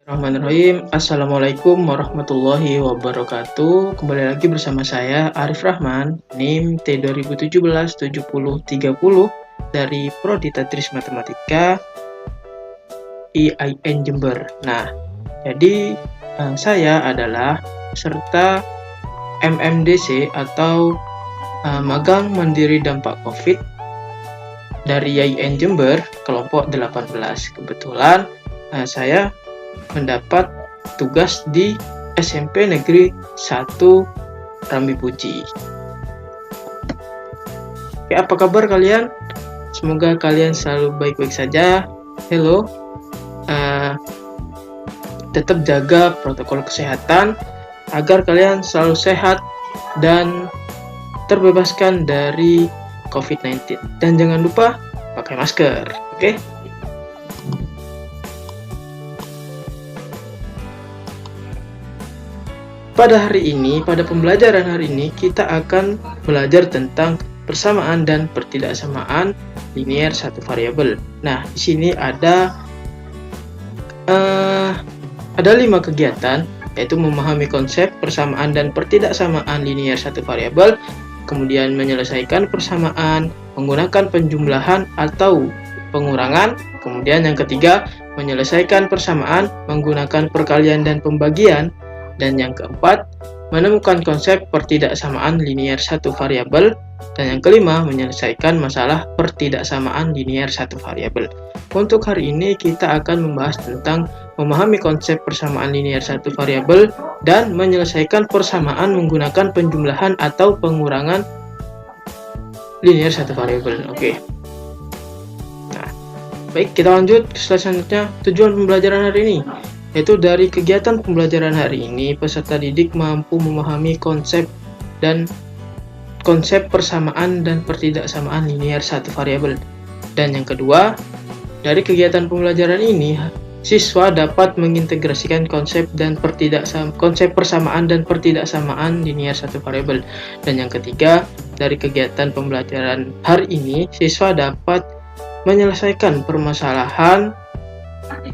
Bismillahirrahmanirrahim. Assalamualaikum warahmatullahi wabarakatuh. Kembali lagi bersama saya Arif Rahman, NIM T2017 7030 dari Prodi Tetris Matematika IAIN Jember. Nah, jadi saya adalah peserta MMDC atau Magang Mandiri Dampak COVID dari IAIN Jember kelompok 18. Kebetulan saya mendapat tugas di SMP Negeri 1 Rambi Puji. Oke, apa kabar kalian? Semoga kalian selalu baik-baik saja. Hello, tetap jaga protokol kesehatan agar kalian selalu sehat dan terbebaskan dari COVID-19. Dan jangan lupa pakai masker, oke? Pada pembelajaran hari ini, kita akan belajar tentang persamaan dan pertidaksamaan linier satu variabel. Nah, di sini ada 5 kegiatan, yaitu memahami konsep persamaan dan pertidaksamaan linier satu variabel, kemudian menyelesaikan persamaan menggunakan penjumlahan atau pengurangan, kemudian yang ketiga, menyelesaikan persamaan menggunakan perkalian dan pembagian, dan yang keempat, menemukan konsep pertidaksamaan linier satu variabel, dan yang kelima, menyelesaikan masalah pertidaksamaan linier satu variabel. Untuk hari ini kita akan membahas tentang memahami konsep persamaan linier satu variabel dan menyelesaikan persamaan menggunakan penjumlahan atau pengurangan linier satu variabel. Oke. Nah, baik, kita lanjut ke slide selanjutnya. Tujuan pembelajaran hari ini, yaitu dari kegiatan pembelajaran hari ini, peserta didik mampu memahami konsep persamaan dan pertidaksamaan linier satu variabel. Dan yang kedua, dari kegiatan pembelajaran ini, siswa dapat mengintegrasikan konsep persamaan dan pertidaksamaan linier satu variabel. Dan yang ketiga, dari kegiatan pembelajaran hari ini, siswa dapat menyelesaikan permasalahan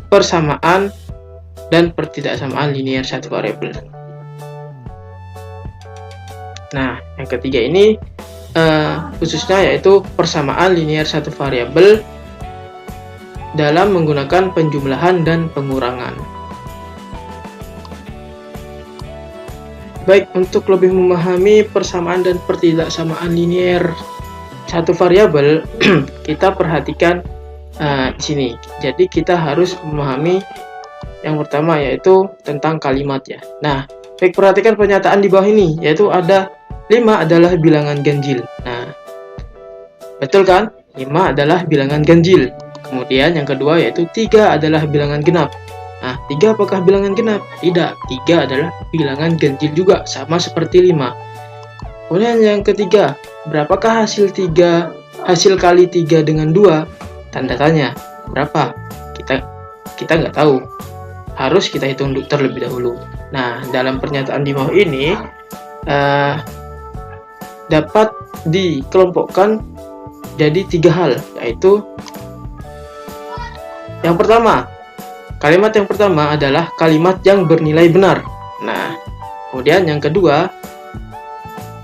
persamaan dan pertidaksamaan linier satu variabel. Nah, yang ketiga ini khususnya yaitu persamaan linier satu variabel dalam menggunakan penjumlahan dan pengurangan. Baik, untuk lebih memahami persamaan dan pertidaksamaan linier satu variabel, kita perhatikan di sini. Jadi kita harus memahami yang pertama yaitu tentang kalimat ya. Nah, baik, perhatikan pernyataan di bawah ini, yaitu ada 5 adalah bilangan ganjil. Nah, betul kan? 5 adalah bilangan ganjil. Kemudian yang kedua yaitu 3 adalah bilangan genap. Nah, 3 apakah bilangan genap? Tidak, 3 adalah bilangan ganjil juga, sama seperti 5. Kemudian yang ketiga, berapakah hasil kali 3 dengan 2? Tanda tanya. Berapa? Kita nggak tahu. Harus kita hitung terlebih dahulu. Nah, dalam pernyataan di bawah ini dapat dikelompokkan jadi 3 hal, yaitu yang pertama, kalimat yang pertama adalah kalimat yang bernilai benar. Nah, kemudian yang kedua,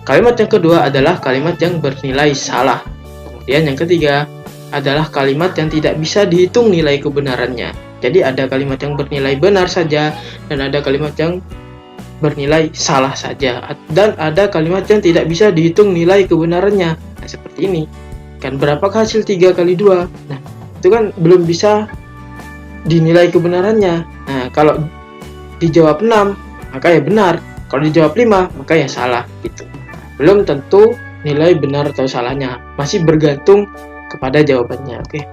kalimat yang kedua adalah kalimat yang bernilai salah. Kemudian yang ketiga adalah kalimat yang tidak bisa dihitung nilai kebenarannya. Jadi ada kalimat yang bernilai benar saja, dan ada kalimat yang bernilai salah saja, dan ada kalimat yang tidak bisa dihitung nilai kebenarannya. Nah, seperti ini. Kan berapakah hasil 3 kali 2? Nah, itu kan belum bisa dinilai kebenarannya. Nah, kalau dijawab 6, maka ya benar. Kalau dijawab 5, maka ya salah gitu. Belum tentu nilai benar atau salahnya. Masih bergantung kepada jawabannya. Oke.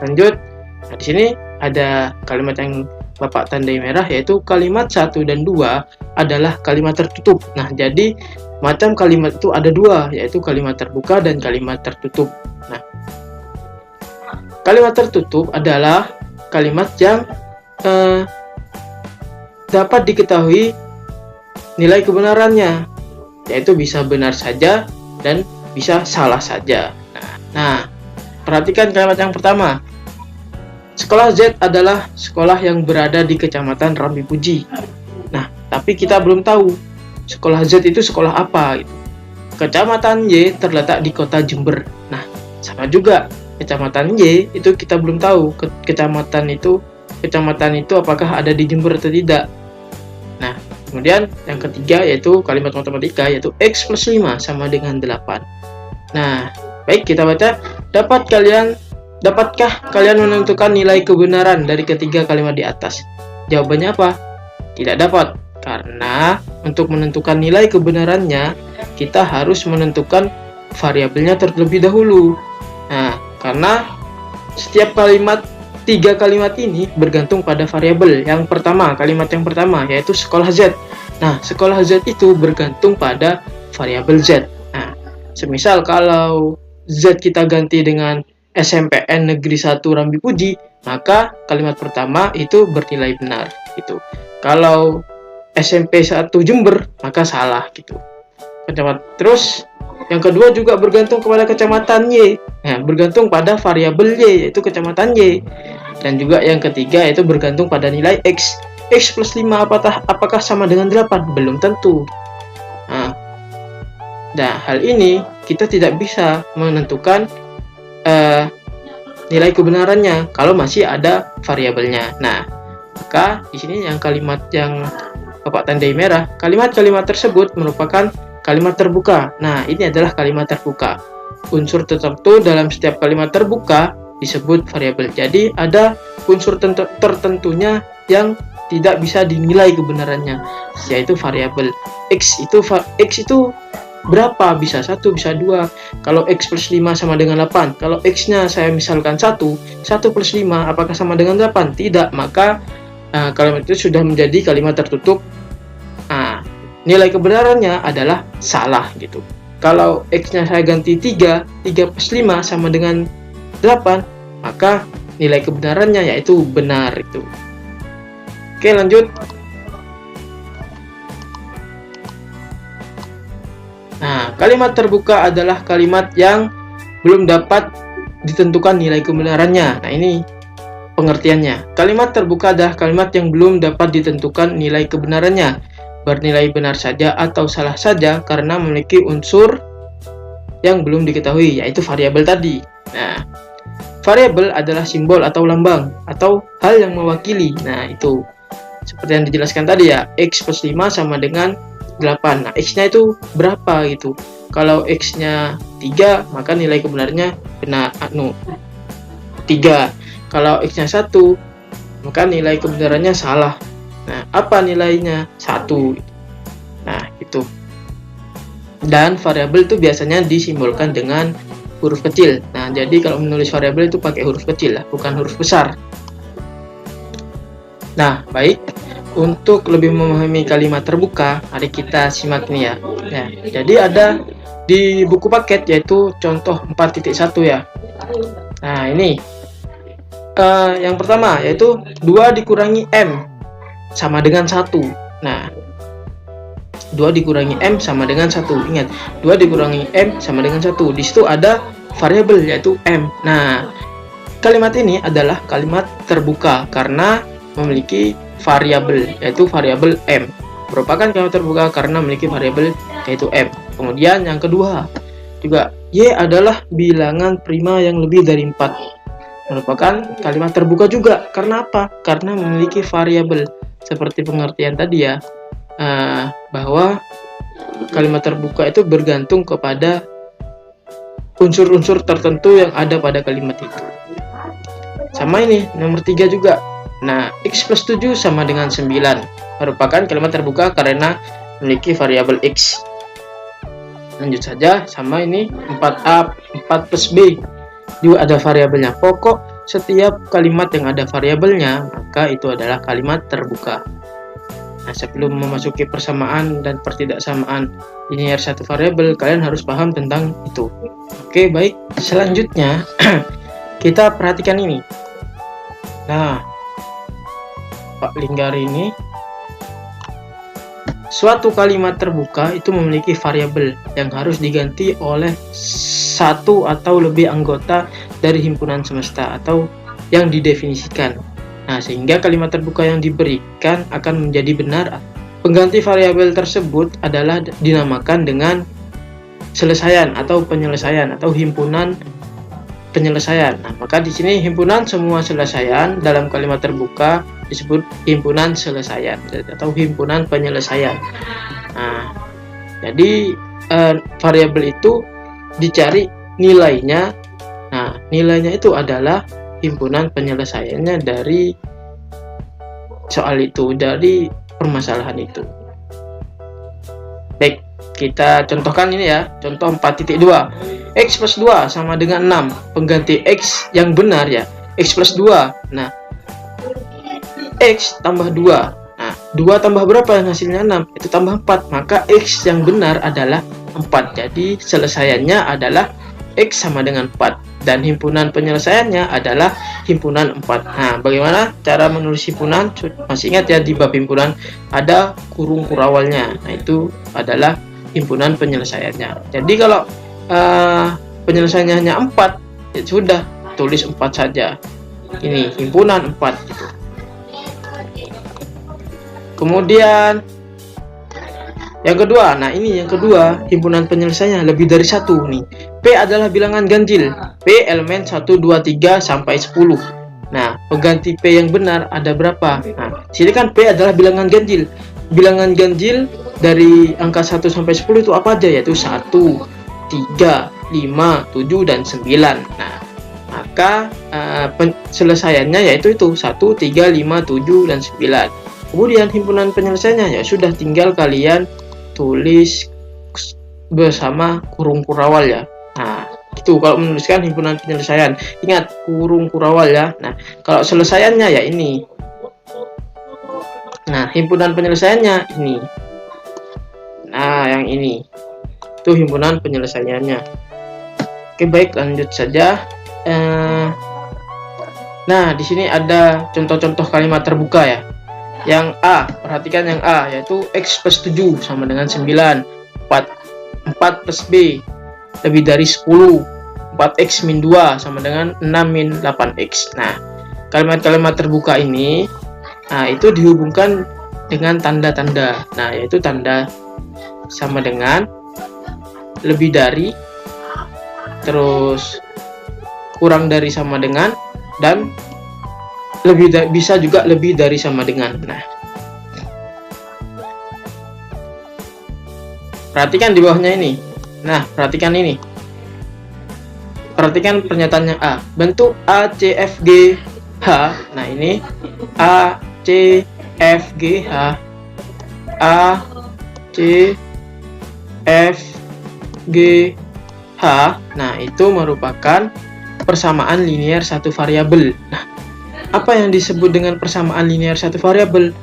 Lanjut. Nah, di sini ada kalimat yang Bapak tandai merah, yaitu kalimat 1 dan 2 adalah kalimat tertutup. Nah, jadi macam kalimat itu ada 2, yaitu kalimat terbuka dan kalimat tertutup. Nah, kalimat tertutup adalah kalimat yang dapat diketahui nilai kebenarannya, yaitu bisa benar saja dan bisa salah saja. Nah, perhatikan kalimat yang pertama. Sekolah Z adalah sekolah yang berada di Kecamatan Rambi Puji. Nah, tapi kita belum tahu sekolah Z itu sekolah apa. Kecamatan Y terletak di kota Jember. Nah, sama juga. Kecamatan Y itu kita belum tahu kecamatan itu apakah ada di Jember atau tidak. Nah, kemudian yang ketiga yaitu kalimat matematika, yaitu X plus 5 sama dengan 8. Nah, baik, kita baca. Dapatkah kalian menentukan nilai kebenaran dari ketiga kalimat di atas? Jawabannya apa? Tidak dapat, karena untuk menentukan nilai kebenarannya, kita harus menentukan variabelnya terlebih dahulu. Nah, karena setiap tiga kalimat ini bergantung pada variabel. Yang pertama, kalimat yang pertama, yaitu sekolah Z. Nah, sekolah Z itu bergantung pada variabel Z. Nah, semisal kalau Z kita ganti dengan SMPN Negeri 1 Rambi Puji, maka kalimat pertama itu bernilai benar gitu. Kalau SMP 1 Jember, maka salah gitu. Terus yang kedua juga bergantung kepada kecamatan Y. Nah, bergantung pada variabel Y, yaitu kecamatan Y. Dan juga yang ketiga yaitu bergantung pada nilai X. X plus 5 apakah sama dengan 8? Belum tentu. Nah, hal ini kita tidak bisa menentukan nilai kebenarannya kalau masih ada variabelnya. Nah, maka di sini yang kalimat yang Bapak tandai merah, kalimat-kalimat tersebut merupakan kalimat terbuka. Nah, ini adalah kalimat terbuka. Unsur tertentu dalam setiap kalimat terbuka disebut variabel. Jadi ada unsur tertentunya yang tidak bisa dinilai kebenarannya, yaitu variabel. X itu berapa? Bisa 1, bisa 2. Kalau X plus 5 sama dengan 8. Kalau X-nya saya misalkan 1 plus 5 apakah sama dengan 8? Tidak, maka kalimat itu sudah menjadi kalimat tertutup. Nilai kebenarannya adalah salah gitu. Kalau X-nya saya ganti 3 plus 5 sama dengan 8, maka nilai kebenarannya yaitu benar itu. Oke, lanjut. Nah, kalimat terbuka adalah kalimat yang belum dapat ditentukan nilai kebenarannya. Nah, ini pengertiannya. Kalimat terbuka adalah kalimat yang belum dapat ditentukan nilai kebenarannya, bernilai benar saja atau salah saja karena memiliki unsur yang belum diketahui, yaitu variabel tadi. Nah, variabel adalah simbol atau lambang atau hal yang mewakili. Nah, itu seperti yang dijelaskan tadi ya, X plus 5 sama dengan 8. Nah, X-nya itu berapa gitu. Kalau X-nya 3, maka nilai kebenarannya benar 3. Kalau X-nya 1, maka nilai kebenarannya salah. Nah, apa nilainya? 1. Nah, itu. Dan variabel itu biasanya disimbolkan dengan huruf kecil. Nah, jadi kalau menulis variabel itu pakai huruf kecil lah, bukan huruf besar. Nah, baik. Untuk lebih memahami kalimat terbuka, mari kita simak ini ya. Nah, jadi ada di buku paket yaitu contoh 4.1 ya. Nah, ini yang pertama yaitu 2 dikurangi M sama dengan 1. Nah, 2 dikurangi M sama dengan 1. Ingat, 2 dikurangi M sama dengan 1. Di situ ada variabel yaitu M. Nah, kalimat ini adalah kalimat terbuka karena memiliki variabel yaitu variabel M. Merupakan kalimat terbuka karena memiliki variabel yaitu M. Kemudian yang kedua juga Y adalah bilangan prima yang lebih dari 4. Merupakan kalimat terbuka juga karena apa? Karena memiliki variabel. Seperti pengertian tadi ya, bahwa kalimat terbuka itu bergantung kepada unsur-unsur tertentu yang ada pada kalimat itu. Sama ini nomor 3 juga. Nah, X plus 7 sama dengan 9. Merupakan kalimat terbuka karena memiliki variabel X. Lanjut saja, sama ini 4A, 4 plus B. Juga ada variabelnya. Pokok setiap kalimat yang ada variabelnya, maka itu adalah kalimat terbuka. Nah, sebelum memasuki persamaan dan pertidaksamaan linear satu variabel, kalian harus paham tentang itu. Oke, baik. Selanjutnya, kita perhatikan ini. Nah, Pak Linggar ini, suatu kalimat terbuka itu memiliki variabel yang harus diganti oleh satu atau lebih anggota dari himpunan semesta atau yang didefinisikan. Nah, sehingga kalimat terbuka yang diberikan akan menjadi benar. Pengganti variabel tersebut adalah dinamakan dengan selesaian atau penyelesaian atau himpunan penyelesaian. Nah, maka di sini himpunan semua selesaian dalam kalimat terbuka disebut himpunan selesaian atau himpunan penyelesaian. Nah, jadi variabel itu dicari nilainya. Nah, nilainya itu adalah himpunan penyelesaiannya dari soal itu, dari permasalahan itu. Baik, kita contohkan ini ya, contoh 4.2. X plus 2 sama dengan 6. Pengganti X yang benar ya, X plus 2. Nah, X tambah 2. Nah, 2 tambah berapa yang hasilnya 6? Itu tambah 4. Maka X yang benar adalah 4. Jadi selesaiannya adalah X sama dengan 4. Dan himpunan penyelesaiannya adalah himpunan 4. Nah, bagaimana cara menulis himpunan? Masih ingat ya, di bab himpunan ada kurung kurawalnya. Nah, itu adalah himpunan penyelesaiannya. Jadi kalau penyelesaiannya hanya 4, ya sudah, tulis 4 saja. Ini himpunan 4 gitu. Kemudian yang kedua, nah ini yang kedua, himpunan penyelesaiannya lebih dari 1 nih. P adalah bilangan ganjil. P elemen 1, 2, 3 sampai 10. Nah, pengganti P yang benar ada berapa? Nah, sini kan P adalah bilangan ganjil. Bilangan ganjil dari angka 1 sampai 10 itu apa aja? Yaitu 1, 3, 5, 7 dan 9. Nah, maka selesaiannya yaitu itu 1, 3, 5, 7 dan 9. Kemudian himpunan penyelesaiannya ya sudah, tinggal kalian tulis bersama kurung kurawal ya. Nah, itu kalau menuliskan himpunan penyelesaian. Ingat kurung kurawal ya. Nah, kalau selesaiannya ya ini. Nah, himpunan penyelesaiannya ini. Nah, yang ini. Itu himpunan penyelesaiannya. Oke, baik, lanjut saja. Nah, di sini ada contoh-contoh kalimat terbuka ya. Yang A, perhatikan yang A, yaitu X plus 7 sama dengan 9. 4 plus B lebih dari 10. 4X min 2 sama dengan 6 min 8X. Nah, kalimat-kalimat terbuka ini, nah itu dihubungkan dengan tanda-tanda. Nah, yaitu tanda sama dengan, lebih dari, terus kurang dari sama dengan, dan bisa juga lebih dari sama dengan. Nah, perhatikan di bawahnya ini. Nah, perhatikan ini. Perhatikan pernyataannya A. Bentuk A, C, F, G, H. Nah, ini A, C, F, G, H. A, C, F, G, H. Nah, itu merupakan persamaan linear satu variabel. Nah, apa yang disebut dengan persamaan linear satu variabel?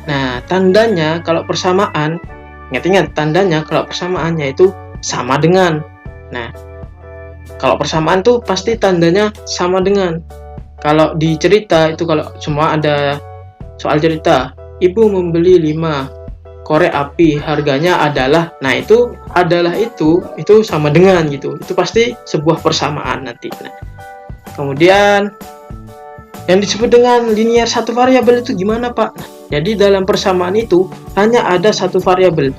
Nah, tandanya kalau persamaan, ingat-ingat tandanya kalau persamaan yaitu sama dengan. Nah, kalau persamaan tuh pasti tandanya sama dengan. Kalau di cerita itu, kalau semua ada soal cerita, ibu membeli 5 korek api, harganya adalah, nah itu adalah itu sama dengan gitu. Itu pasti sebuah persamaan nanti. Nah, kemudian yang disebut dengan linear satu variabel itu gimana, Pak? Jadi dalam persamaan itu hanya ada satu variabel.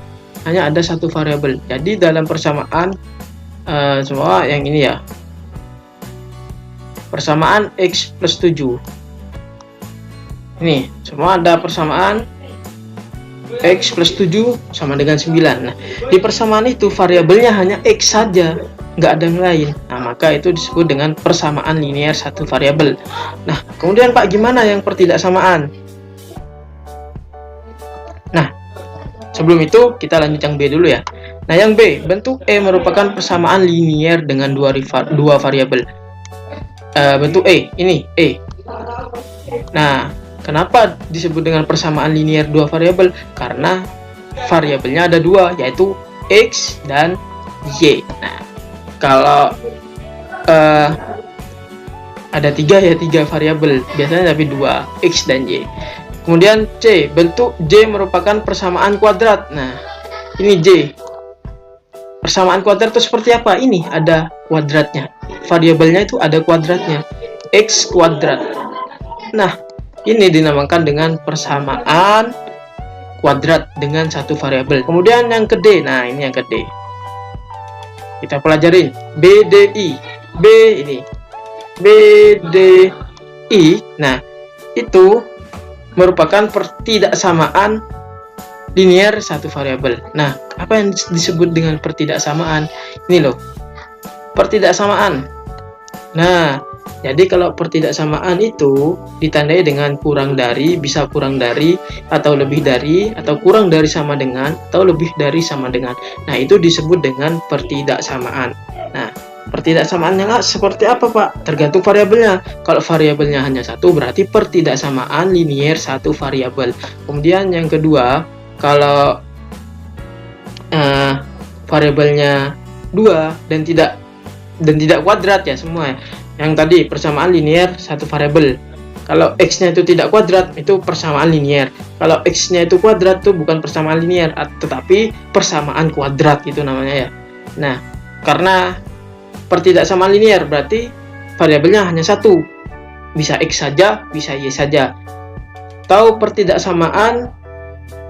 Jadi dalam persamaan semua yang ini ya. Persamaan X plus 7. Ini semua ada persamaan X plus 7 sama dengan 9. Nah, di persamaan itu variabelnya hanya X saja, nggak ada yang lain. Nah, maka itu disebut dengan persamaan linear satu variabel. Nah, kemudian Pak, gimana yang pertidaksamaan? Nah, sebelum itu kita lanjut yang B dulu ya. Nah, yang B, bentuk E merupakan persamaan linear dengan dua variabel. Bentuk E, ini E. Nah, kenapa disebut dengan persamaan linear dua variabel? Karena variabelnya ada dua, yaitu X dan Y. Nah, kalau ada tiga variabel, biasanya tapi dua, X dan Y. Kemudian C, bentuk J merupakan persamaan kuadrat. Nah, ini J. Persamaan kuadrat itu seperti apa? Ini ada kuadratnya. Variabelnya itu ada kuadratnya. X kuadrat. Nah, ini dinamakan dengan persamaan kuadrat dengan satu variabel. Kemudian yang ke D. Nah, ini yang ke D. Kita pelajarin BDI. B ini. BDI. Nah, itu merupakan pertidaksamaan linear satu variabel. Nah, apa yang disebut dengan pertidaksamaan? Ini loh. Pertidaksamaan. Nah, jadi kalau pertidaksamaan itu ditandai dengan kurang dari, bisa kurang dari, atau lebih dari, atau kurang dari sama dengan, atau lebih dari sama dengan. Nah, itu disebut dengan pertidaksamaan. Nah, pertidaksamaannya seperti apa, Pak? Tergantung variabelnya. Kalau variabelnya hanya satu, berarti pertidaksamaan linear satu variabel. Kemudian yang kedua, kalau variabelnya 2 dan tidak kuadrat ya semua ya. Yang tadi persamaan linear satu variabel. Kalau x-nya itu tidak kuadrat, itu persamaan linear. Kalau x-nya itu kuadrat, itu bukan persamaan linear, tetapi persamaan kuadrat itu namanya ya. Nah, karena pertidaksamaan linear berarti variabelnya hanya satu. Bisa x saja, bisa y saja. Atau pertidaksamaan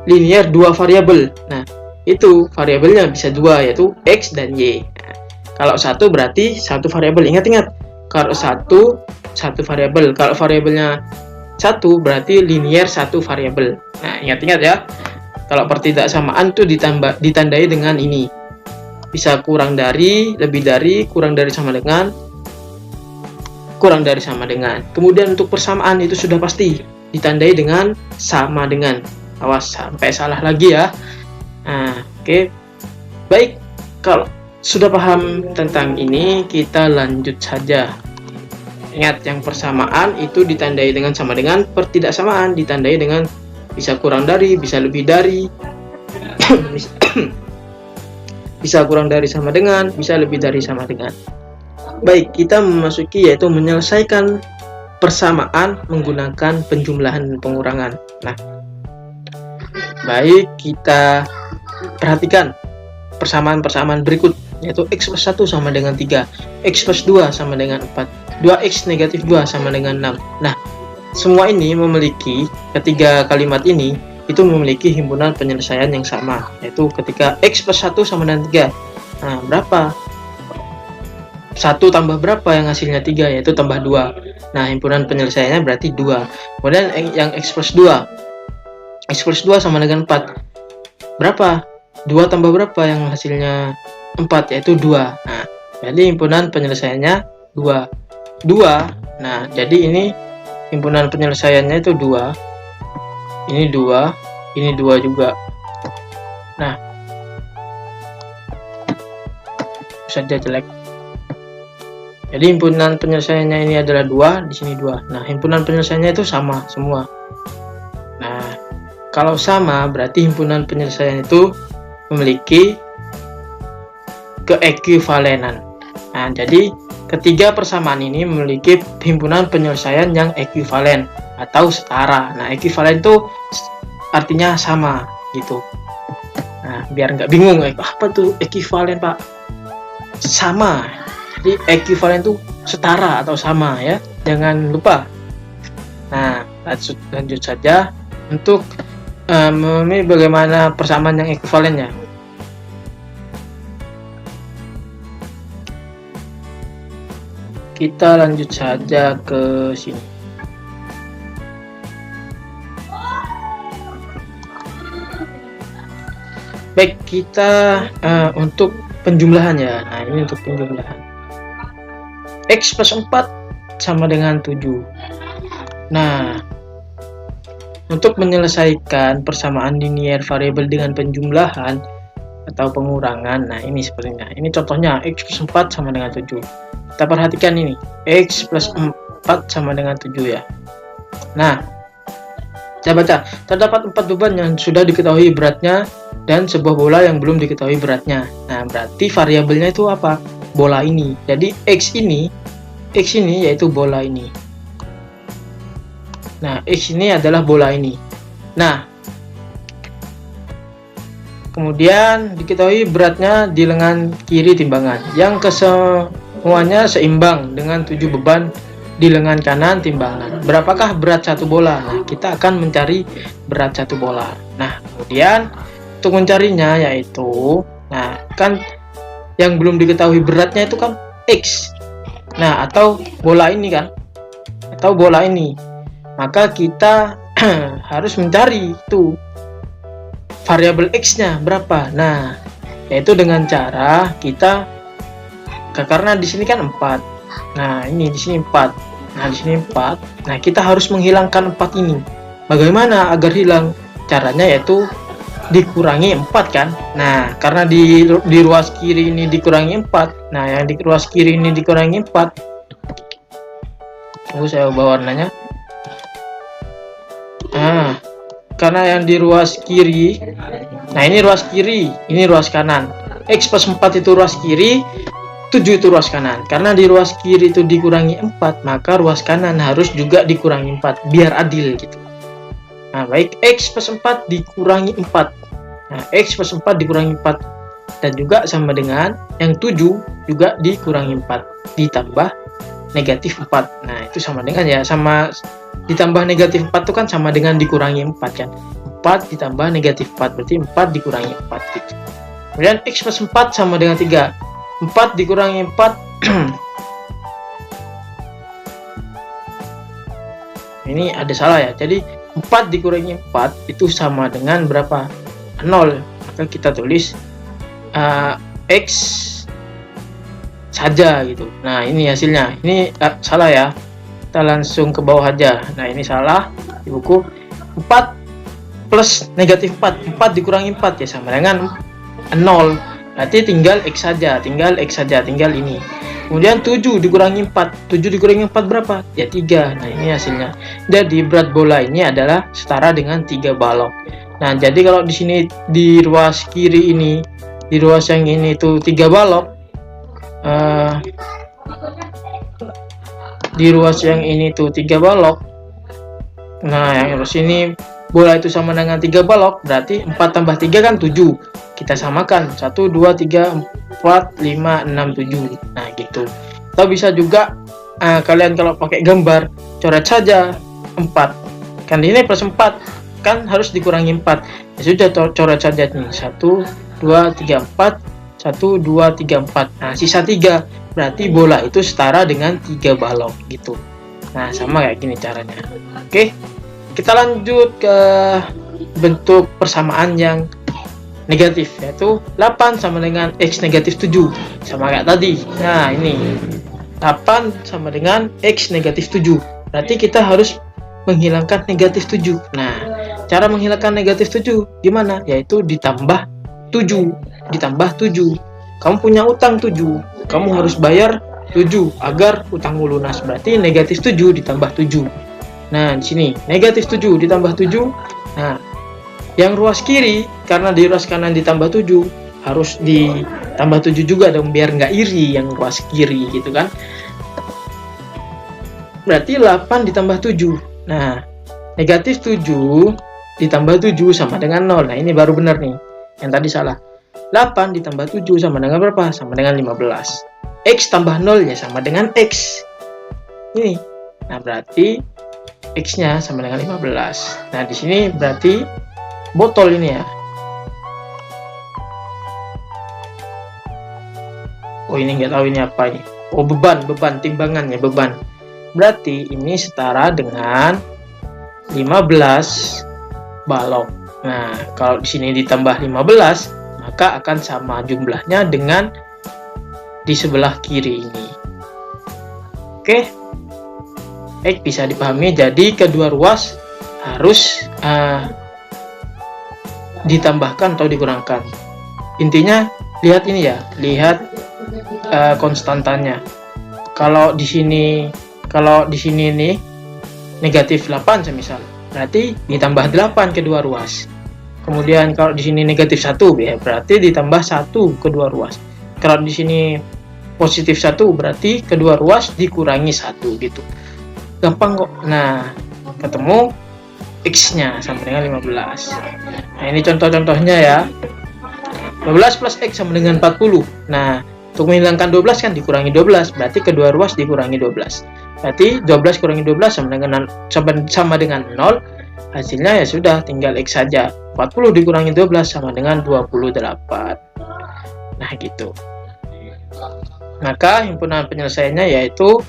linear dua variabel. Nah, itu variabelnya bisa dua, yaitu x dan y. Nah, kalau satu berarti satu variabel. Ingat-ingat, kalau satu variabel. Kalau variabelnya satu berarti linear satu variabel. Nah, ingat-ingat ya. Kalau pertidaksamaan itu ditandai dengan ini. Bisa kurang dari, lebih dari, kurang dari sama dengan, kurang dari sama dengan. Kemudian untuk persamaan itu sudah pasti ditandai dengan sama dengan. Awas sampai salah lagi ya. Nah, oke. Baik, kalau sudah paham tentang ini, kita lanjut saja. Ingat, yang persamaan itu ditandai dengan sama dengan, pertidaksamaan ditandai dengan bisa kurang dari, bisa lebih dari, bisa kurang dari sama dengan, bisa lebih dari sama dengan. Baik, kita memasuki yaitu menyelesaikan persamaan menggunakan penjumlahan dan pengurangan. Nah, baik, kita perhatikan persamaan-persamaan berikut, yaitu x plus 1 sama dengan 3, x plus 2 sama dengan 4, 2x negatif 2 sama dengan 6. Nah, semua ini memiliki, ketiga kalimat ini itu memiliki himpunan penyelesaian yang sama, yaitu ketika x plus 1 sama dengan 3. Nah, berapa? 1 tambah berapa yang hasilnya 3, yaitu tambah 2. Nah, himpunan penyelesaiannya berarti 2. Kemudian yang x plus 2. X plus 2 sama dengan 4. Berapa? 2 tambah berapa yang hasilnya 4, yaitu 2. Nah, jadi himpunan penyelesaiannya 2. 2. Nah, jadi ini himpunan penyelesaiannya itu 2. Ini 2, ini 2 juga. Nah, saja jelek. Jadi himpunan penyelesaiannya ini adalah 2, di sini 2. Nah, himpunan penyelesaiannya itu sama semua. Nah, kalau sama berarti himpunan penyelesaian itu memiliki keekivalenan. Nah, jadi ketiga persamaan ini memiliki himpunan penyelesaian yang ekivalen atau setara. Nah, ekivalen itu artinya sama gitu. Nah, biar nggak bingung, apa tuh ekivalen, Pak? Sama. Jadi ekivalen itu setara atau sama ya. Jangan lupa. Nah, lanjut saja untuk memahami bagaimana persamaan yang ekuivalennya. Kita lanjut saja ke sini. Baik, kita untuk penjumlahan ya. Nah, ini untuk penjumlahan. X plus 4 sama dengan 7. Nah, untuk menyelesaikan persamaan linear variabel dengan penjumlahan atau pengurangan, nah ini sepertinya. Ini contohnya X plus 4 sama dengan 7. Kita perhatikan ini, X plus 4 sama dengan 7 ya. Nah, kita baca, terdapat 4 beban yang sudah diketahui beratnya dan sebuah bola yang belum diketahui beratnya. Nah, berarti variabelnya itu apa? Bola ini. Jadi X ini yaitu bola ini. Nah, X ini adalah bola ini. Nah, kemudian diketahui beratnya di lengan kiri timbangan yang kesemuanya seimbang dengan 7 beban di lengan kanan timbangan. Berapakah berat satu bola? Nah, kita akan mencari berat satu bola. Nah, kemudian untuk mencarinya yaitu, nah kan yang belum diketahui beratnya itu kan X. Nah, atau bola ini kan, atau bola ini. Maka kita harus mencari itu variabel X-nya berapa. Nah, yaitu dengan cara kita, karena di sini kan 4. Nah, ini di sini 4. Nah, di sini 4. Nah, kita harus menghilangkan 4 ini. Bagaimana agar hilang? Caranya yaitu dikurangi 4 kan. Nah, karena di ruas kiri ini dikurangi 4. Nah, yang di ruas kiri ini dikurangi 4. Tunggu saya ubah warnanya. Nah, karena yang di ruas kiri, nah ini ruas kiri, ini ruas kanan. X plus 4 itu ruas kiri, 7 itu ruas kanan. Karena di ruas kiri itu dikurangi 4, maka ruas kanan harus juga dikurangi 4 biar adil gitu. Nah, baik, X plus 4 dikurangi 4. Nah, X plus 4 dikurangi 4 dan juga sama dengan yang 7 juga dikurangi 4 ditambah negatif 4. Nah, itu sama dengan ya, sama ditambah negatif 4 itu kan sama dengan dikurangi 4 kan. 4 ditambah negatif 4 berarti 4 dikurangi 4 gitu. Kemudian X plus 4 sama dengan 3. 4 dikurangi 4 ini ada salah ya, jadi 4 dikurangi 4 itu sama dengan berapa? 0. Maka kita tulis X saja gitu. Nah, ini hasilnya, ini salah ya, kita langsung ke bawah aja. Nah, ini salah di buku. 4 plus negatif 4, 4 dikurangi 4 ya sama dengan 0. Berarti tinggal X saja, tinggal ini. Kemudian 7 dikurangi 4. 7 dikurangi 4 berapa? Ya 3. Nah, ini hasilnya. Jadi berat bola ini adalah setara dengan 3 balok. Nah, jadi kalau di sini di ruas kiri ini, di ruas yang ini itu 3 balok. Di ruas yang ini tuh 3 balok. Nah, yang ruas ini bola itu sama dengan 3 balok, berarti 4 tambah 3 kan 7. Kita samakan 1, 2, 3, 4, 5, 6, 7. Nah, gitu. Atau bisa juga kalian kalau pakai gambar coret saja 4. Kan ini plus 4 kan harus dikurangi 4. Ya sudah, coret saja nih. 1, 2, 3, 4. 1, 2, 3, 4. Nah, sisa 3. Berarti bola itu setara dengan 3 balok gitu. Nah, sama kayak gini caranya. Oke. Kita lanjut ke bentuk persamaan yang negatif, yaitu 8 sama dengan X negatif 7, sama kayak tadi. Nah, ini 8 sama dengan X negatif 7, berarti kita harus menghilangkan negatif 7. Nah, cara menghilangkan negatif 7 gimana? Yaitu ditambah 7. Kamu punya utang 7, kamu harus bayar 7 agar utangmu lunas, berarti negatif 7 ditambah 7. Nah, di sini negatif 7 ditambah 7. Nah, yang ruas kiri, karena di ruas kanan ditambah 7, harus ditambah 7 juga dong, biar nggak iri yang ruas kiri gitu kan. Berarti 8 ditambah 7. Nah, negatif 7 ditambah 7 sama dengan 0. Nah, ini baru benar nih, yang tadi salah. 8 ditambah 7 sama dengan berapa? Sama dengan 15. X tambah 0 ya sama dengan X. Ini. Nah, berarti X-nya sama dengan 15. Nah, di sini berarti botol ini ya. Oh, ini nggak tahu ini apa ini. Oh, beban timbangannya, beban. Berarti ini setara dengan 15 balok. Nah, kalau di sini ditambah 15, maka akan sama jumlahnya dengan di sebelah kiri ini. Oke. Bisa dipahami. Jadi kedua ruas harus ditambahkan atau dikurangkan. Intinya lihat ini ya, lihat konstantannya. Kalau di sini nih negatif 8 semisal, berarti ditambah 8 kedua ruas. Kemudian kalau di sini negatif 1 ya, berarti ditambah 1 kedua ruas. Kalau di sini positif 1 berarti kedua ruas dikurangi 1 gitu. Gampang kok. Nah, ketemu X-nya sama dengan 15. Nah, ini contoh-contohnya ya. 15 plus X sama dengan 40. Nah, untuk menghilangkan 12 kan dikurangi 12, berarti kedua ruas dikurangi 12. Berarti 12 kurangi 12 sama dengan 0. Hasilnya ya sudah, tinggal X saja. 40 dikurangi 12 sama dengan 28. Nah, gitu. Maka himpunan penyelesaiannya yaitu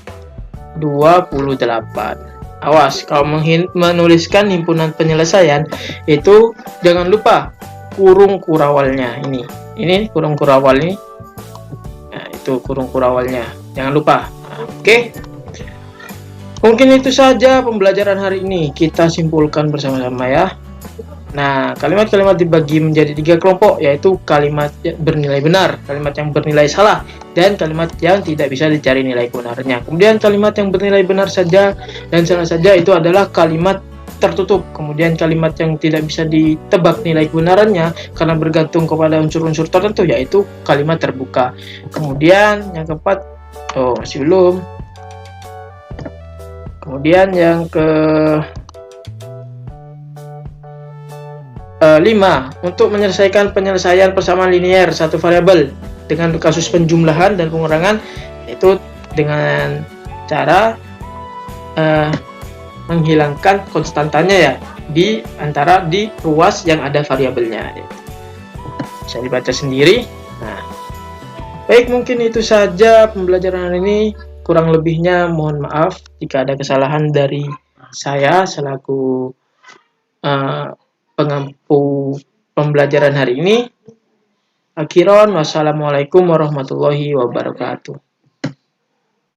28. Awas, kalau menuliskan himpunan penyelesaian itu jangan lupa kurung kurawalnya. Ini kurung kurawal ini. Nah, itu kurung kurawalnya. Jangan lupa. Nah, oke. Mungkin itu saja pembelajaran hari ini. Kita simpulkan bersama-sama ya. Nah, kalimat-kalimat dibagi menjadi 3 kelompok, yaitu kalimat bernilai benar, kalimat yang bernilai salah, dan kalimat yang tidak bisa dicari nilai kebenarannya. Kemudian kalimat yang bernilai benar saja dan salah saja itu adalah kalimat tertutup. Kemudian kalimat yang tidak bisa ditebak nilai kebenarannya karena bergantung kepada unsur-unsur tertentu, yaitu kalimat terbuka. Kemudian yang keempat, masih belum. Kemudian yang ke 5, untuk menyelesaikan penyelesaian persamaan linier satu variabel dengan kasus penjumlahan dan pengurangan, itu dengan cara menghilangkan konstantanya ya di ruas yang ada variabelnya. Bisa dibaca sendiri. Nah, baik, mungkin itu saja pembelajaran hari ini. Kurang lebihnya mohon maaf jika ada kesalahan dari saya selaku pengampu pembelajaran hari ini. Akhiran, wassalamualaikum warahmatullahi wabarakatuh.